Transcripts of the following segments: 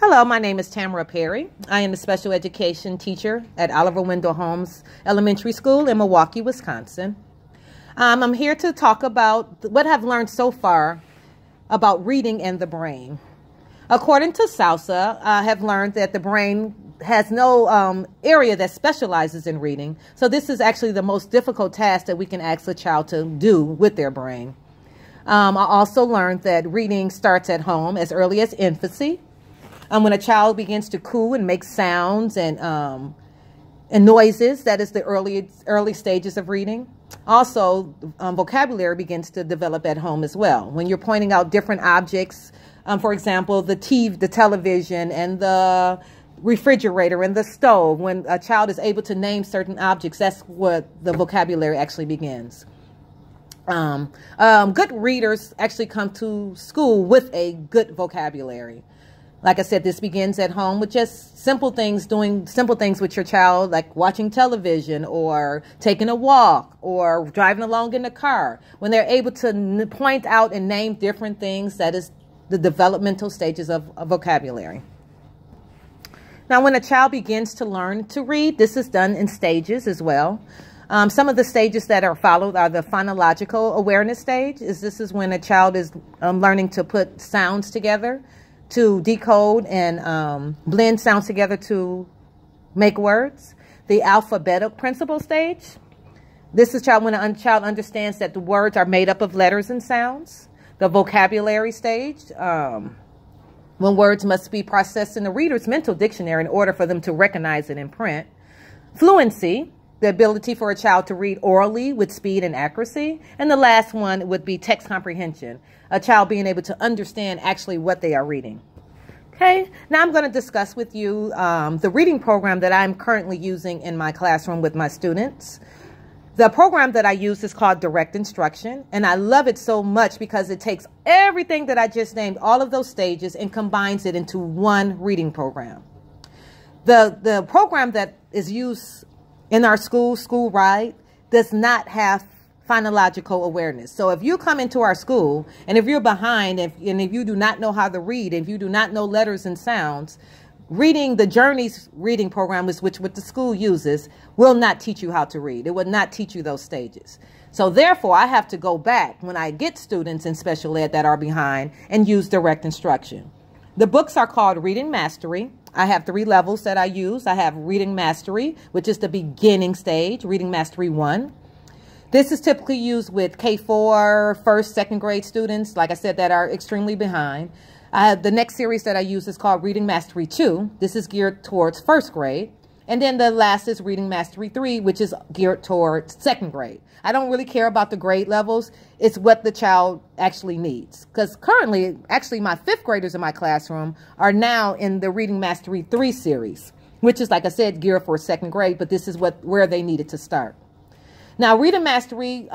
Hello, my name is Tamara Perry. I am a special education teacher at Oliver Wendell Holmes Elementary School in Milwaukee, Wisconsin. I'm here to talk about what I've learned so far about reading and the brain. According to Salsa, I have learned that the brain has no area that specializes in reading. So this is actually the most difficult task that we can ask a child to do with their brain. I also learned that reading starts at home as early as infancy. When a child begins to coo and make sounds and noises, that is the early stages of reading. Also, vocabulary begins to develop at home as well. When you're pointing out different objects, for example, the television and the refrigerator and the stove, when a child is able to name certain objects, that's what the vocabulary actually begins. Good readers actually come to school with a good vocabulary. Like I said, this begins at home with just simple things, doing simple things with your child, like watching television or taking a walk or driving along in the car. When they're able to point out and name different things, that is the developmental stages of vocabulary. Now, when a child begins to learn to read, this is done in stages as well. Some of the stages that are followed are the phonological awareness stage. This is when a child is learning to put sounds together, to decode and blend sounds together to make words. The alphabetic principle stage. This is when a child understands that the words are made up of letters and sounds. The vocabulary stage, when words must be processed in the reader's mental dictionary in order for them to recognize it in print. Fluency, the ability for a child to read orally with speed and accuracy. And the last one would be text comprehension, a child being able to understand actually what they are reading. Okay, now I'm going to discuss with you the reading program that I'm currently using in my classroom with my students. The program that I use is called Direct Instruction, and I love it so much because it takes everything that I just named, all of those stages, and combines it into one reading program. The program that is used in our school ride, does not have phonological awareness. So if you come into our school and if you're behind and if you do not know how to read, if you do not know letters and sounds, reading the Journeys reading program, is what the school uses, will not teach you how to read. It will not teach you those stages. So therefore, I have to go back when I get students in special ed that are behind and use Direct Instruction. The books are called Reading Mastery. I have 3 levels that I use. I have Reading Mastery, which is the beginning stage, Reading Mastery 1. This is typically used with K4, first, second grade students, like I said, that are extremely behind. The next series that I use is called Reading Mastery 2. This is geared towards first grade. And then the last is Reading Mastery 3, which is geared towards second grade. I don't really care about the grade levels. It's what the child actually needs. Because currently, actually, my 5th graders in my classroom are now in the Reading Mastery 3 series, which is, like I said, geared for second grade, but this is where they needed to start. Now, Reading Mastery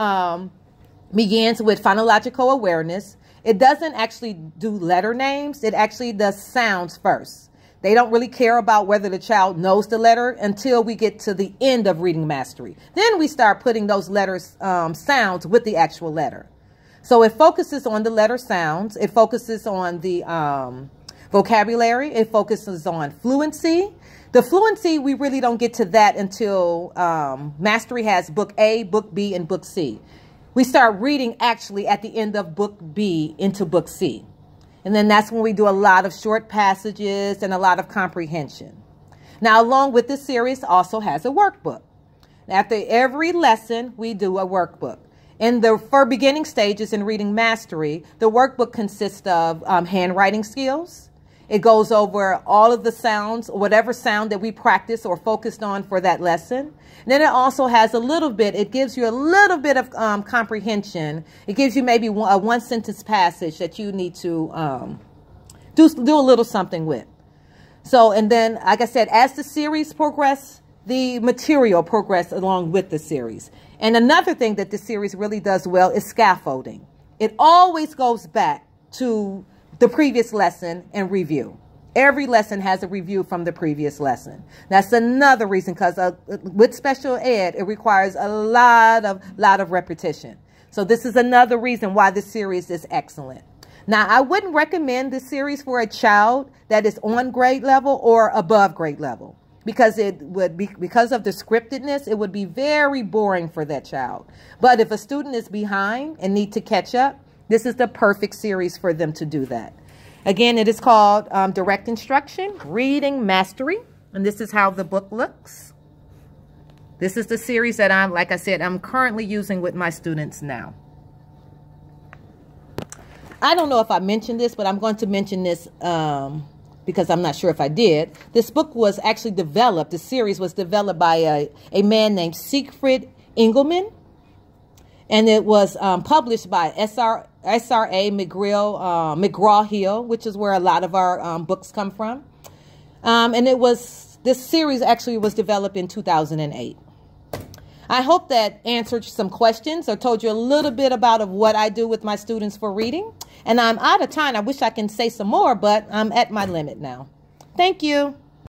begins with phonological awareness. It doesn't actually do letter names. It actually does sounds first. They don't really care about whether the child knows the letter until we get to the end of Reading Mastery. Then we start putting those letters, sounds with the actual letter. So it focuses on the letter sounds. It focuses on the vocabulary. It focuses on fluency. The fluency, we really don't get to that until Mastery has Book A, Book B, and Book C. We start reading actually at the end of Book B into Book C. And then that's when we do a lot of short passages and a lot of comprehension. Now, along with this series also has a workbook. After every lesson, we do a workbook. For beginning stages in Reading Mastery, the workbook consists of handwriting skills. It goes over all of the sounds, whatever sound that we practiced or focused on for that lesson. And then it also has it gives you a little bit of comprehension. It gives you maybe a 1-sentence passage that you need to do a little something with. So, and then, like I said, as the series progresses, the material progresses along with the series. And another thing that the series really does well is scaffolding. It always goes back to the previous lesson and review. Every lesson has a review from the previous lesson. That's another reason, because with special ed, it requires a lot of repetition. So this is another reason why this series is excellent. Now, I wouldn't recommend this series for a child that is on grade level or above grade level, because because of the scriptedness, it would be very boring for that child. But if a student is behind and need to catch up, this is the perfect series for them to do that. Again, it is called Direct Instruction, Reading Mastery. And this is how the book looks. This is the series that like I said, I'm currently using with my students now. I don't know if I mentioned this, but I'm going to mention this because I'm not sure if I did. This book was actually developed, the series was developed by a man named Siegfried Engelmann. And it was published by SRA McGraw-Hill, which is where a lot of our books come from. And this series actually was developed in 2008. I hope that answered some questions or told you a little bit about what I do with my students for reading. And I'm out of time. I wish I can say some more, but I'm at my limit now. Thank you.